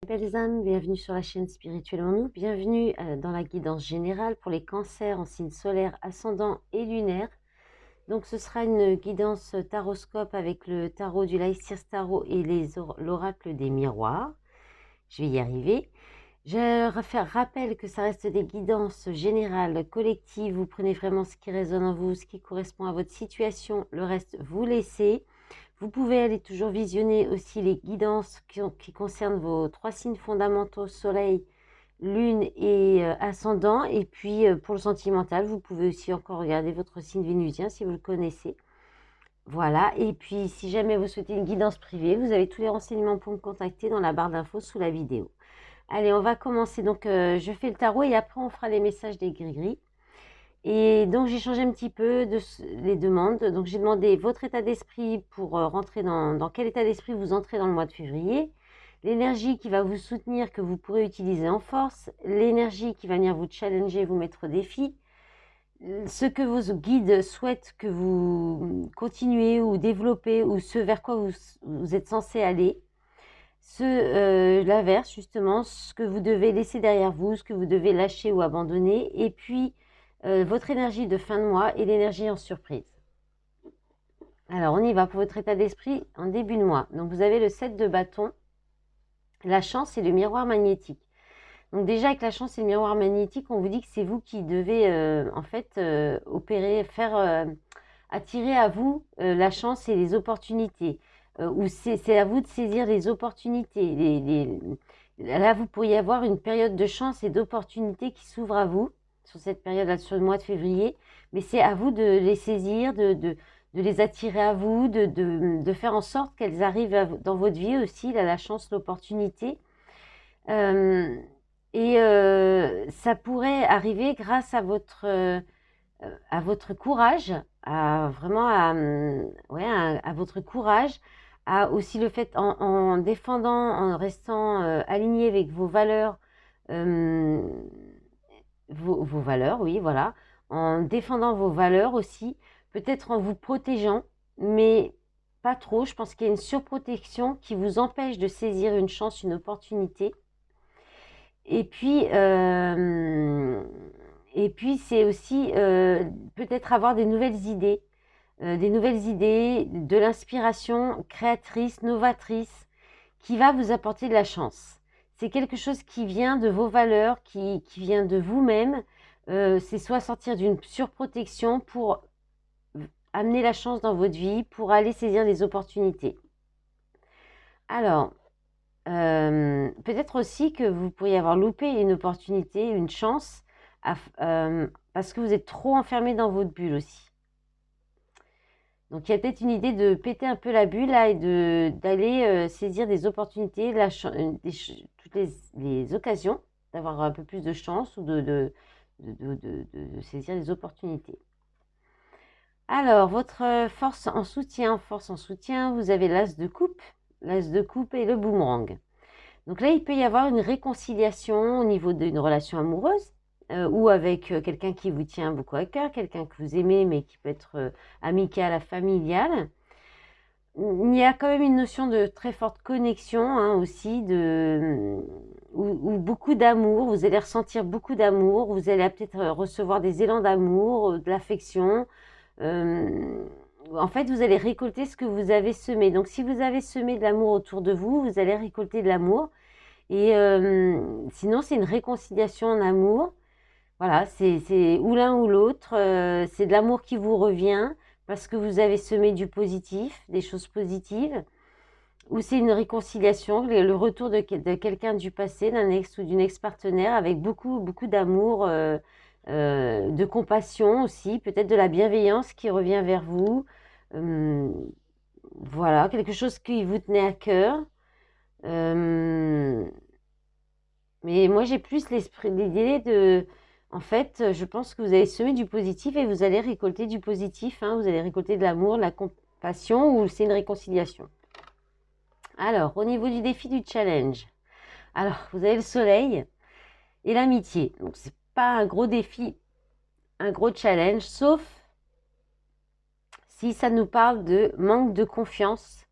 Belles âmes, bienvenue sur la chaîne Spirituellement Nous, bienvenue dans la guidance générale pour les cancers en signe solaire, ascendant et lunaire. Donc ce sera une guidance taroscope avec le tarot du Laïcir Tarot et l'oracle des miroirs. Je vais y arriver. Je rappelle que ça reste des guidances générales, collectives. Vous prenez vraiment ce qui résonne en vous, ce qui correspond à votre situation. Le reste, vous laissez. Vous pouvez aller toujours visionner aussi les guidances qui concernent vos 3 signes fondamentaux, soleil, lune et ascendant. Et puis pour le sentimental, vous pouvez aussi encore regarder votre signe vénusien si vous le connaissez. Voilà, et puis si jamais vous souhaitez une guidance privée, vous avez tous les renseignements pour me contacter dans la barre d'infos sous la vidéo. Allez, on va commencer. Donc je fais le tarot et après on fera les messages des gris-gris. Et donc, j'ai changé un petit peu les demandes. Donc, j'ai demandé votre état d'esprit pour rentrer dans quel état d'esprit vous entrez dans le mois de février. L'énergie qui va vous soutenir, que vous pourrez utiliser en force. L'énergie qui va venir vous challenger, vous mettre au défi. Ce que vos guides souhaitent que vous continuez ou développez ou ce vers quoi vous êtes censé aller. L'inverse, justement, ce que vous devez laisser derrière vous, ce que vous devez lâcher ou abandonner. Et puis, votre énergie de fin de mois et l'énergie en surprise. Alors, on y va pour votre état d'esprit en début de mois. Donc, vous avez le 7 de bâton, la chance et le miroir magnétique. Donc, déjà, avec la chance et le miroir magnétique, on vous dit que c'est vous qui devez, opérer, attirer à vous la chance et les opportunités. Ou c'est à vous de saisir les opportunités. Là, vous pourriez avoir une période de chance et d'opportunités qui s'ouvre à vous sur cette période-là, sur le mois de février, mais c'est à vous de les saisir, de les attirer à vous, de faire en sorte qu'elles arrivent dans votre vie aussi, là, la chance, l'opportunité. Ça pourrait arriver grâce à votre courage, à votre courage, à aussi le fait en défendant, en restant aligné avec vos valeurs, vos valeurs, oui, voilà, en défendant vos valeurs aussi, peut-être en vous protégeant, mais pas trop. Je pense qu'il y a une surprotection qui vous empêche de saisir une chance, une opportunité. Et puis c'est aussi peut-être avoir des nouvelles idées, de l'inspiration créatrice, novatrice, qui va vous apporter de la chance. C'est quelque chose qui vient de vos valeurs, qui vient de vous-même. C'est soit sortir d'une surprotection pour amener la chance dans votre vie, pour aller saisir les opportunités. Alors, peut-être aussi que vous pourriez avoir loupé une opportunité, une chance, parce que vous êtes trop enfermé dans votre bulle aussi. Donc, il y a peut-être une idée de péter un peu la bulle là, et d'aller saisir des opportunités, toutes les occasions, d'avoir un peu plus de chance ou de saisir les opportunités. Alors, votre force en soutien, vous avez l'as de coupe et le boomerang. Donc là, il peut y avoir une réconciliation au niveau d'une relation amoureuse ou avec quelqu'un qui vous tient beaucoup à cœur, quelqu'un que vous aimez mais qui peut être amical, familial. Il y a quand même une notion de très forte connexion aussi, ou beaucoup d'amour. Vous allez ressentir beaucoup d'amour, vous allez peut-être recevoir des élans d'amour, de l'affection. En fait, vous allez récolter ce que vous avez semé. Donc, si vous avez semé de l'amour autour de vous, vous allez récolter de l'amour. Et sinon, c'est une réconciliation en amour. Voilà, c'est ou l'un ou l'autre. C'est de l'amour qui vous revient parce que vous avez semé du positif, des choses positives. Ou c'est une réconciliation, le retour de quelqu'un du passé, d'un ex ou d'une ex-partenaire avec beaucoup, beaucoup d'amour, de compassion aussi, peut-être de la bienveillance qui revient vers vous. Voilà, quelque chose qui vous tenait à cœur. Mais moi, j'ai plus l'idée de... En fait, je pense que vous avez semé du positif et vous allez récolter du positif. Vous allez récolter de l'amour, de la compassion ou c'est une réconciliation. Alors, au niveau du défi du challenge. Alors, vous avez le soleil et l'amitié. Donc, c'est pas un gros défi, un gros challenge, sauf si ça nous parle de manque de confiance,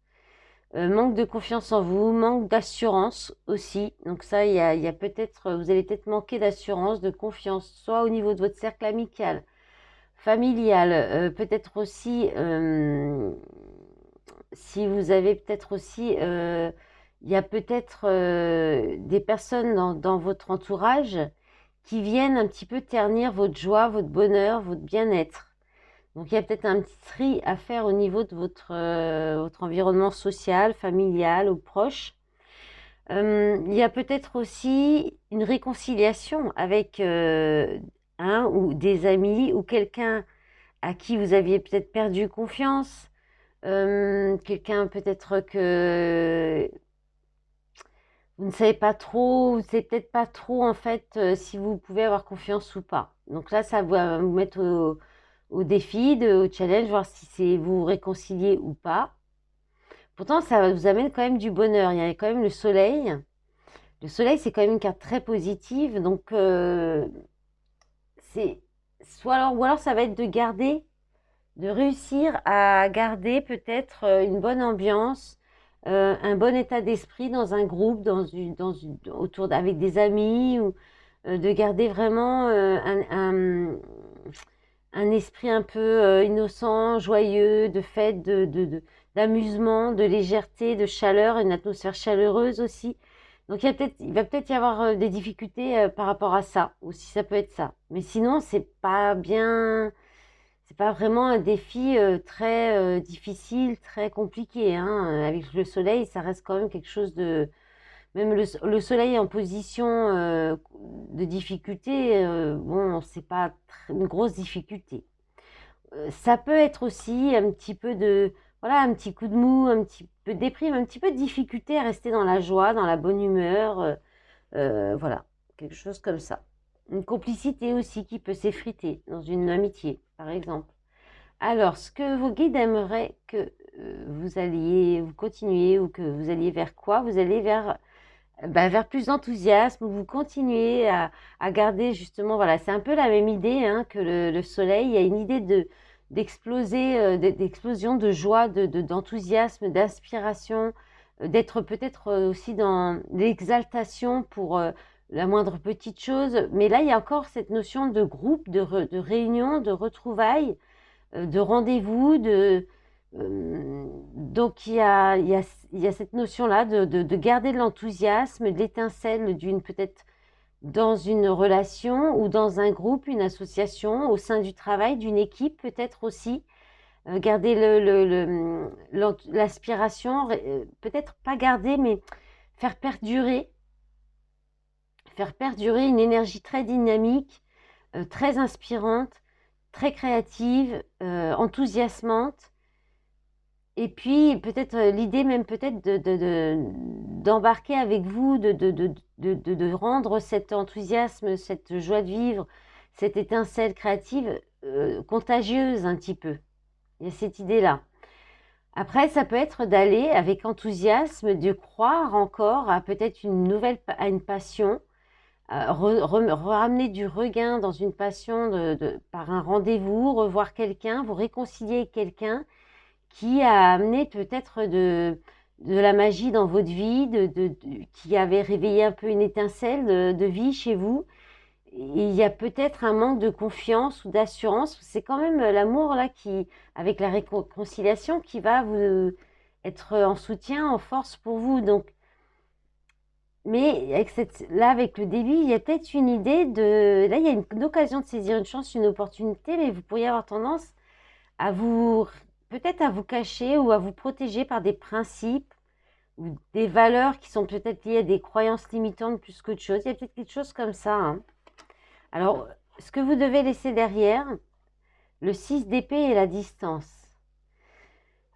manque de confiance en vous, manque d'assurance aussi. Donc ça, il y a peut-être, vous allez peut-être manquer d'assurance, de confiance, soit au niveau de votre cercle amical, familial, peut-être aussi, si vous avez peut-être aussi, il y a peut-être des personnes dans votre entourage qui viennent un petit peu ternir votre joie, votre bonheur, votre bien-être. Donc il y a peut-être un petit tri à faire au niveau de votre environnement social, familial ou proche. Il y a peut-être aussi une réconciliation avec un ou des amis ou quelqu'un à qui vous aviez peut-être perdu confiance. Quelqu'un peut-être que vous ne savez pas trop, vous ne savez peut-être pas trop en fait si vous pouvez avoir confiance ou pas. Donc là, ça va vous mettre au défi, au challenge, voir si c'est vous réconcilier ou pas. Pourtant, ça vous amène quand même du bonheur. Il y a quand même le soleil. Le soleil, c'est quand même une carte très positive. Donc, c'est soit alors, ou alors ça va être de réussir à garder peut-être une bonne ambiance, un bon état d'esprit dans un groupe, avec des amis, ou de garder vraiment un esprit un peu innocent, joyeux, de fête, d'amusement, de légèreté, de chaleur, une atmosphère chaleureuse aussi. Donc il va peut-être y avoir des difficultés par rapport à ça, aussi ça peut être ça. Mais sinon, c'est pas vraiment un défi très difficile, très compliqué, hein. Avec le soleil, ça reste quand même quelque chose de... Même le soleil en position de difficulté, bon, c'est pas une grosse difficulté. Ça peut être aussi un petit peu voilà, un petit coup de mou, un petit peu de déprime, un petit peu de difficulté à rester dans la joie, dans la bonne humeur, voilà, quelque chose comme ça. Une complicité aussi qui peut s'effriter dans une amitié, par exemple. Alors, ce que vos guides aimeraient que vous continuiez ou que vous alliez vers quoi? Vous allez vers plus d'enthousiasme, vous continuez à garder justement, voilà, c'est un peu la même idée hein, que le soleil. Il y a une idée d'explosion de joie, d'enthousiasme, d'inspiration, d'être peut-être aussi dans l'exaltation pour la moindre petite chose. Mais là, il y a encore cette notion de groupe, de réunion, de retrouvailles, de rendez-vous, donc il y a cette notion-là de garder de l'enthousiasme, de l'étincelle peut-être dans une relation ou dans un groupe, une association, au sein du travail, d'une équipe peut-être aussi. Garder l'aspiration, peut-être pas garder, mais faire perdurer, faire perdurer une énergie très dynamique, très inspirante, très créative, enthousiasmante. Et puis peut-être l'idée même peut-être d'embarquer avec vous, de rendre cet enthousiasme, cette joie de vivre, cette étincelle créative contagieuse un petit peu. Il y a cette idée-là. Après, ça peut être d'aller avec enthousiasme, de croire encore à peut-être à une passion, ramener du regain dans une passion par un rendez-vous, revoir quelqu'un, vous réconcilier avec quelqu'un qui a amené peut-être de la magie dans votre vie, qui avait réveillé un peu une étincelle de vie chez vous. Et il y a peut-être un manque de confiance ou d'assurance. C'est quand même l'amour là avec la réconciliation, qui va vous être en soutien, en force pour vous. Donc, mais avec le début, il y a peut-être une idée là, il y a une occasion de saisir une chance, une opportunité, mais vous pourriez avoir tendance à peut-être à vous cacher ou à vous protéger par des principes ou des valeurs qui sont peut-être liées à des croyances limitantes plus qu'autre chose. Il y a peut-être quelque chose comme ça, hein. Alors, ce que vous devez laisser derrière, le 6 d'épée et la distance.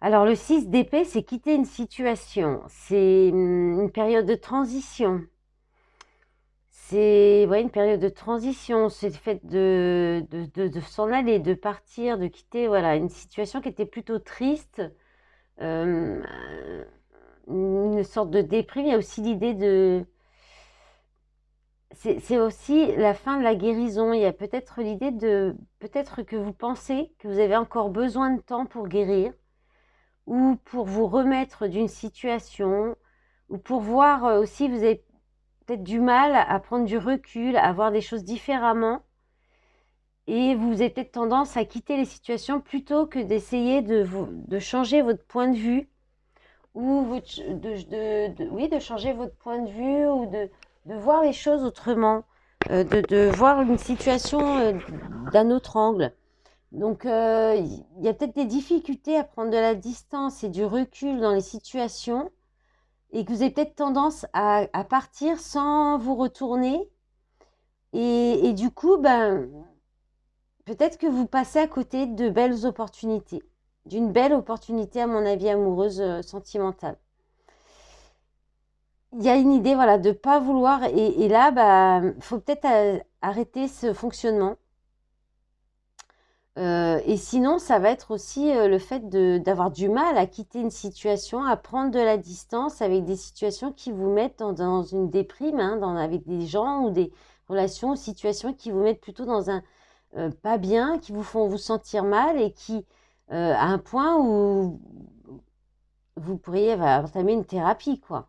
Alors, le 6 d'épée, c'est quitter une situation. C'est une période de transition. C'est une période de transition. C'est le fait de s'en aller, de partir, de quitter voilà, une situation qui était plutôt triste. Une sorte de déprime. Il y a aussi l'idée c'est aussi la fin de la guérison. Il y a peut-être l'idée peut-être que vous pensez que vous avez encore besoin de temps pour guérir, ou pour vous remettre d'une situation, ou pour voir aussi, vous avez peut-être du mal à prendre du recul, à voir des choses différemment, et vous avez peut-être tendance à quitter les situations plutôt que d'essayer de changer votre point de vue, ou oui, de changer votre point de vue, ou de voir les choses autrement, de voir une situation d'un autre angle. Donc, il y a peut-être des difficultés à prendre de la distance et du recul dans les situations, et que vous avez peut-être tendance à partir sans vous retourner. Et du coup, ben, peut-être que vous passez à côté de belles opportunités, d'une belle opportunité, à mon avis, amoureuse, sentimentale. Il y a une idée, voilà, de ne pas vouloir, et là, bah, faut peut-être arrêter ce fonctionnement. Et sinon, ça va être aussi le fait d'avoir du mal à quitter une situation, à prendre de la distance avec des situations qui vous mettent dans une déprime, hein, avec des gens ou des relations ou situations qui vous mettent plutôt dans un pas bien, qui vous font vous sentir mal, et qui, à un point où vous pourriez entamer une thérapie, quoi.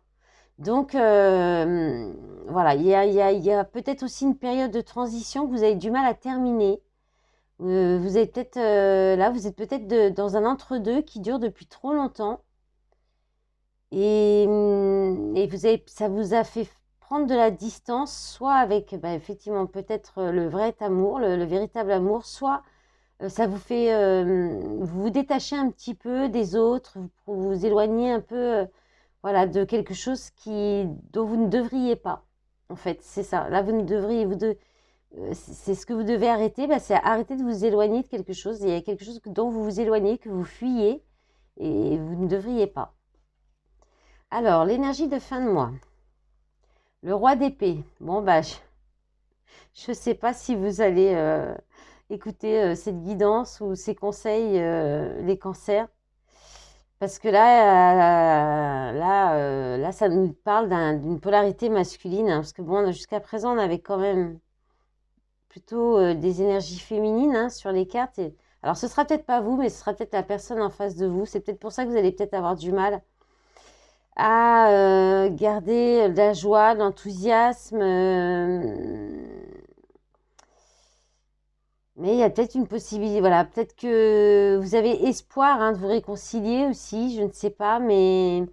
Donc, voilà, il y a peut-être aussi une période de transition que vous avez du mal à terminer. Vous avez peut-être, là, vous êtes peut-être dans un entre-deux qui dure depuis trop longtemps, et ça vous a fait prendre de la distance, soit avec, bah, effectivement, peut-être le vrai amour, le véritable amour, soit ça vous fait vous vous détacher un petit peu des autres, vous éloigner un peu, voilà, de quelque chose dont vous ne devriez pas. En fait, c'est ça. Là, vous ne devriez, c'est ce que vous devez arrêter, bah, c'est arrêter de vous éloigner de quelque chose. Il y a quelque chose dont vous vous éloignez, que vous fuyez, et vous ne devriez pas. Alors, l'énergie de fin de mois. Le roi d'épée. Bon, bah, je ne sais pas si vous allez écouter cette guidance ou ces conseils, les cancers. Parce que là, ça nous parle d'une polarité masculine, hein, parce que bon, jusqu'à présent, on avait quand même plutôt des énergies féminines, hein, sur les cartes. Alors, ce sera peut-être pas vous, mais ce sera peut-être la personne en face de vous. C'est peut-être pour ça que vous allez peut-être avoir du mal à garder de la joie, de l'enthousiasme. Mais il y a peut-être une possibilité, voilà, peut-être que vous avez espoir, hein, de vous réconcilier aussi, je ne sais pas, mais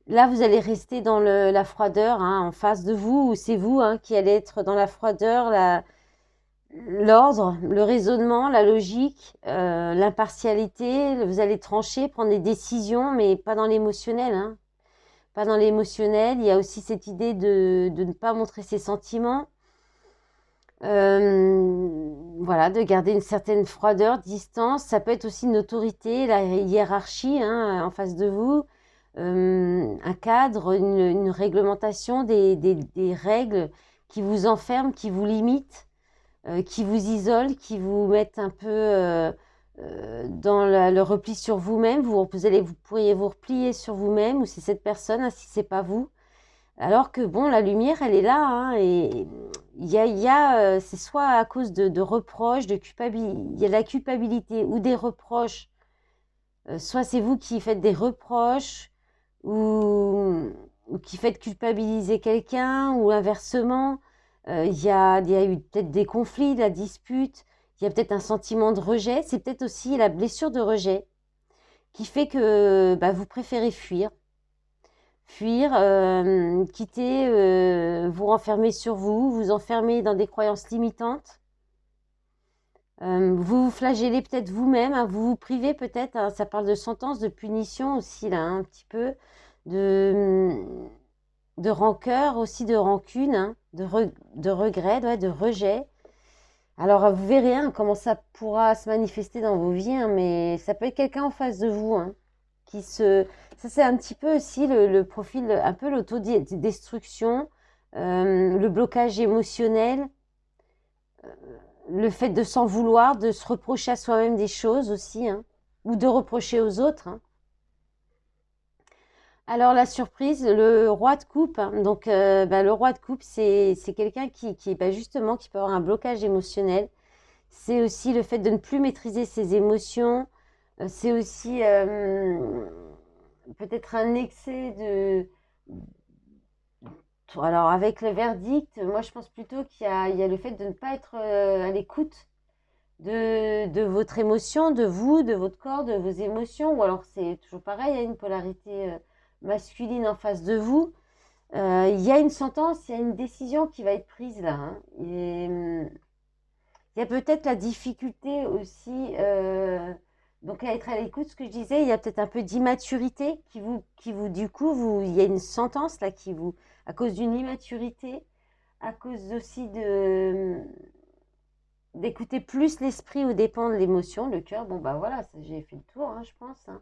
là, vous allez rester dans la froideur, hein, en face de vous, ou c'est vous, hein, qui allez être dans la froideur, l'ordre, le raisonnement, la logique, l'impartialité. Vous allez trancher, prendre des décisions, mais pas dans l'émotionnel, hein. Pas dans l'émotionnel. Il y a aussi cette idée de ne pas montrer ses sentiments. Voilà, de garder une certaine froideur, distance. Ça peut être aussi une autorité, la hiérarchie, hein, en face de vous. Un cadre, une réglementation, des règles qui vous enferment, qui vous limitent, qui vous isolent, qui vous mettent un peu dans le repli sur vous-même. Vous pourriez vous replier sur vous-même, ou c'est cette personne, hein, si c'est pas vous. Alors que bon, la lumière, elle est là, hein, et c'est soit à cause de reproches, de culpabilité, il y a de la culpabilité ou des reproches. Soit c'est vous qui faites des reproches, ou qui faites culpabiliser quelqu'un, ou inversement. Il y a eu peut-être des conflits, de la dispute. Il y a peut-être un sentiment de rejet. C'est peut-être aussi la blessure de rejet qui fait que bah, vous préférez fuir. Quitter, vous renfermer sur vous, vous enfermer dans des croyances limitantes. Vous vous flagellez peut-être vous-même, hein, vous vous privez peut-être, hein, ça parle de sentence, de punition aussi, là, un petit peu, de rancœur, aussi de rancune, hein, de regret, ouais, de rejet. Alors, vous verrez, hein, comment ça pourra se manifester dans vos vies, hein, mais ça peut être quelqu'un en face de vous, hein, Ça, c'est un petit peu aussi le profil, un peu l'autodestruction, le blocage émotionnel, le fait de s'en vouloir, de se reprocher à soi-même des choses aussi, hein, ou de reprocher aux autres, hein. Alors, la surprise, le roi de coupe, hein. Donc, bah, le roi de coupe, c'est quelqu'un bah, justement, qui peut avoir un blocage émotionnel. C'est aussi le fait de ne plus maîtriser ses émotions, C'est aussi peut-être un excès de... Alors, avec le verdict, moi, je pense plutôt qu'il y a le fait de ne pas être à l'écoute de votre émotion, de vous, de votre corps, de vos émotions. Ou alors, c'est toujours pareil, il y a une polarité masculine en face de vous. Il y a une sentence, il y a une décision qui va être prise là, hein. Il y a peut-être la difficulté aussi, donc à être à l'écoute, ce que je disais, il y a peut-être un peu d'immaturité du coup, il y a une sentence là qui vous, à cause d'une immaturité, à cause aussi d'écouter plus l'esprit aux dépens de l'émotion, le cœur. Bon, bah voilà, j'ai fait le tour, hein, je pense, hein.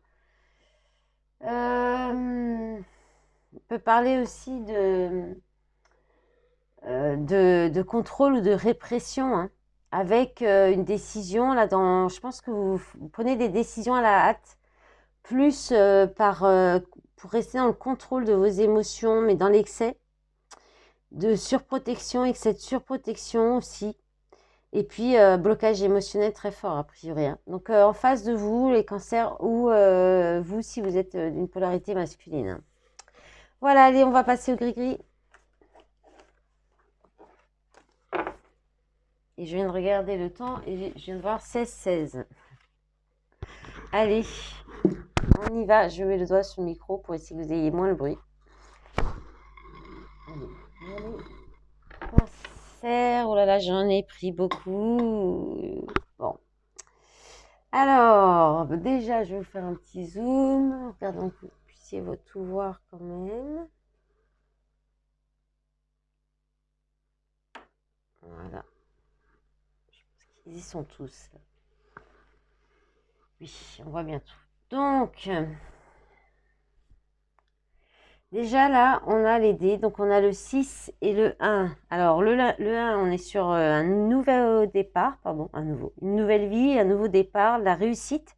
On peut parler aussi de contrôle ou de répression, hein, avec une décision là je pense que vous prenez des décisions à la hâte, plus pour rester dans le contrôle de vos émotions, mais dans l'excès de surprotection, excès de surprotection aussi. Et puis, blocage émotionnel très fort, a priori, hein. Donc, en face de vous, les cancers, ou vous, si vous êtes d'une polarité masculine, hein. Voilà, allez, on va passer au gris-gris. Et je viens de regarder le temps et je viens de voir 16-16. Allez, on y va. Je mets le doigt sur le micro pour essayer que vous ayez moins le bruit. Allez. Cancer, oh là là, j'en ai pris beaucoup. Bon. Alors, déjà, je vais vous faire un petit zoom. Regardons que vous puissiez tout voir quand même. Voilà. Je pense qu'ils y sont tous. Oui, on voit bien tout. Donc, déjà là, on a les dés. Donc, on a le 6 et le 1. Alors, le 1, on est sur un nouveau départ, pardon, une nouvelle vie, un nouveau départ, la réussite,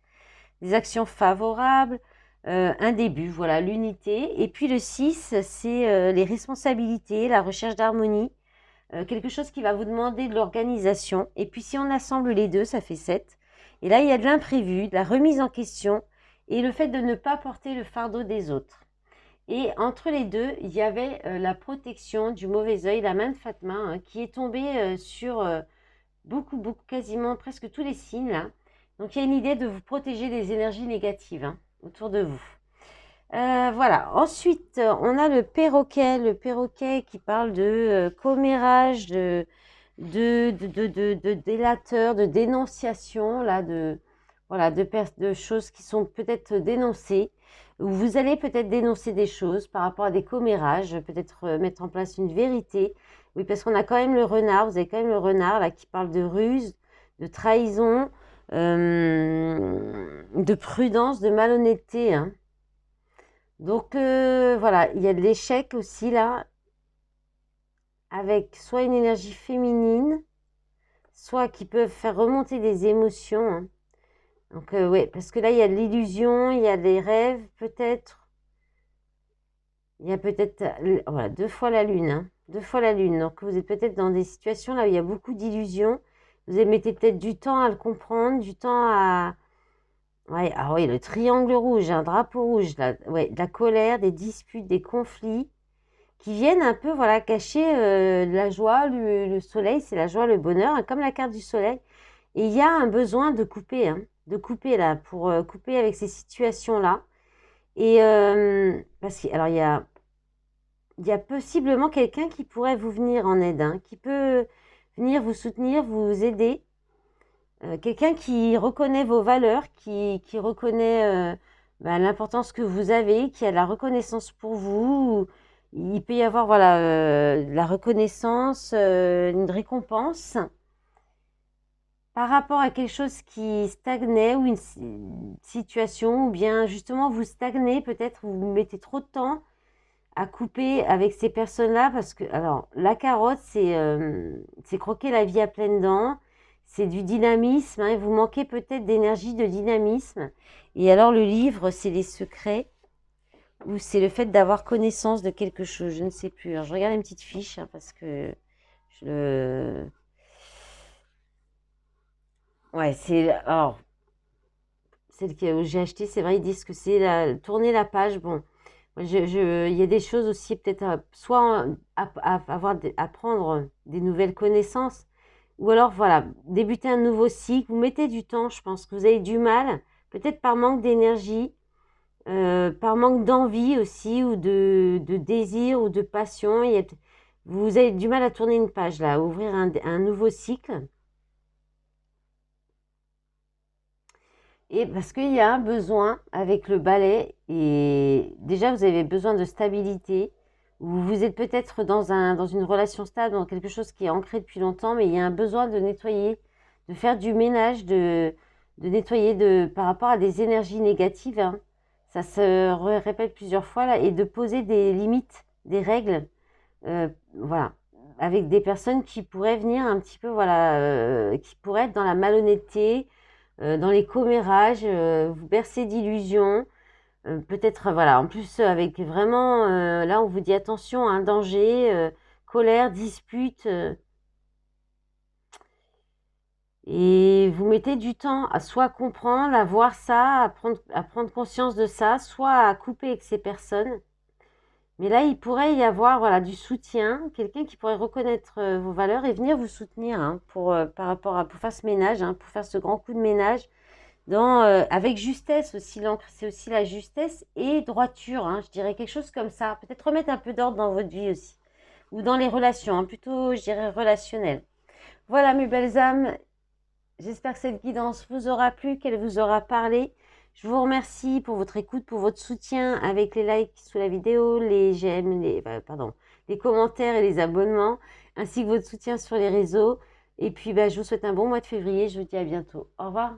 des actions favorables, un début, voilà, l'unité. Et puis le 6, c'est les responsabilités, la recherche d'harmonie, quelque chose qui va vous demander de l'organisation. Et puis si on assemble les deux, ça fait 7. Et là, il y a de l'imprévu, de la remise en question et le fait de ne pas porter le fardeau des autres. Et entre les deux, il y avait la protection du mauvais œil, la main de Fatma, hein, qui est tombée sur beaucoup, quasiment presque tous les signes là. Donc il y a une idée de vous protéger des énergies négatives, hein, autour de vous. Voilà. Ensuite, on a le perroquet qui parle de commérage, de délateur, de dénonciation, là, voilà, de choses qui sont peut-être dénoncées. Vous allez peut-être dénoncer des choses par rapport à des commérages, peut-être mettre en place une vérité. Oui, parce qu'on a quand même le renard, vous avez quand même le renard là qui parle de ruse, de trahison, de prudence, de malhonnêteté, hein. Donc voilà, il y a de l'échec aussi là, avec soit une énergie féminine, soit qui peuvent faire remonter des émotions, hein. Donc oui, parce que là, il y a de l'illusion, il y a des rêves peut-être. Il y a peut-être, voilà, 2 fois la lune, hein, 2 fois la lune. Donc vous êtes peut-être dans des situations là où il y a beaucoup d'illusions. Vous mettez peut-être du temps à le comprendre, du temps à... Ouais, ah oui, le triangle rouge, un drapeau rouge, là, ouais, de la colère, des disputes, des conflits qui viennent un peu, voilà, cacher la joie, le soleil, c'est la joie, le bonheur, hein, comme la carte du soleil. Et il y a un besoin de couper, hein, là, pour couper avec ces situations-là. Et parce que, alors, il y a possiblement quelqu'un qui pourrait vous venir en aide, hein, qui peut venir vous soutenir, vous aider. Quelqu'un qui reconnaît vos valeurs, qui reconnaît l'importance que vous avez, qui a de la reconnaissance pour vous. Il peut y avoir voilà, de la reconnaissance, une récompense par rapport à quelque chose qui stagnait ou une situation, ou bien justement vous stagnez, peut-être vous mettez trop de temps à couper avec ces personnes-là parce que, alors, la carotte, c'est croquer la vie à pleines dents, c'est du dynamisme, hein, vous manquez peut-être d'énergie, de dynamisme. Et alors, le livre, c'est les secrets ou c'est le fait d'avoir connaissance de quelque chose, je ne sais plus. Alors, je regarde une petite fiche hein, parce que ouais, alors, celle où j'ai acheté, c'est vrai, ils disent que c'est tourner la page. Bon, il y a des choses aussi, peut-être, soit apprendre des nouvelles connaissances, ou alors, voilà, débuter un nouveau cycle. Vous mettez du temps, je pense que vous avez du mal, peut-être par manque d'énergie, par manque d'envie aussi, ou de désir, ou de passion. Vous avez du mal à tourner une page, là, à ouvrir un nouveau cycle. Et parce qu'il y a un besoin avec le balai, et déjà vous avez besoin de stabilité, ou vous êtes peut-être dans une relation stable, dans quelque chose qui est ancré depuis longtemps, mais il y a un besoin de nettoyer, de faire du ménage, de nettoyer par rapport à des énergies négatives, hein. Ça se répète plusieurs fois là, et de poser des limites, des règles, voilà, avec des personnes qui pourraient venir un petit peu, voilà, qui pourraient être dans la malhonnêteté, dans les commérages, vous bercez d'illusions, peut-être, voilà, en plus avec vraiment, là on vous dit attention, un danger, colère, dispute, et vous mettez du temps à soit comprendre, à voir ça, à prendre conscience de ça, soit à couper avec ces personnes. Mais là, il pourrait y avoir, voilà, du soutien, quelqu'un qui pourrait reconnaître vos valeurs et venir vous soutenir, hein, par rapport pour faire ce ménage, hein, pour faire ce grand coup de ménage, avec justesse aussi. L'encre, c'est aussi la justesse et droiture, hein, je dirais quelque chose comme ça. Peut-être remettre un peu d'ordre dans votre vie aussi, ou dans les relations, hein, plutôt, je dirais, relationnelles. Voilà, mes belles âmes, j'espère que cette guidance vous aura plu, qu'elle vous aura parlé. Je vous remercie pour votre écoute, pour votre soutien avec les likes sous la vidéo, les j'aime, les commentaires et les abonnements, ainsi que votre soutien sur les réseaux. Et puis, je vous souhaite un bon mois de février. Je vous dis à bientôt. Au revoir.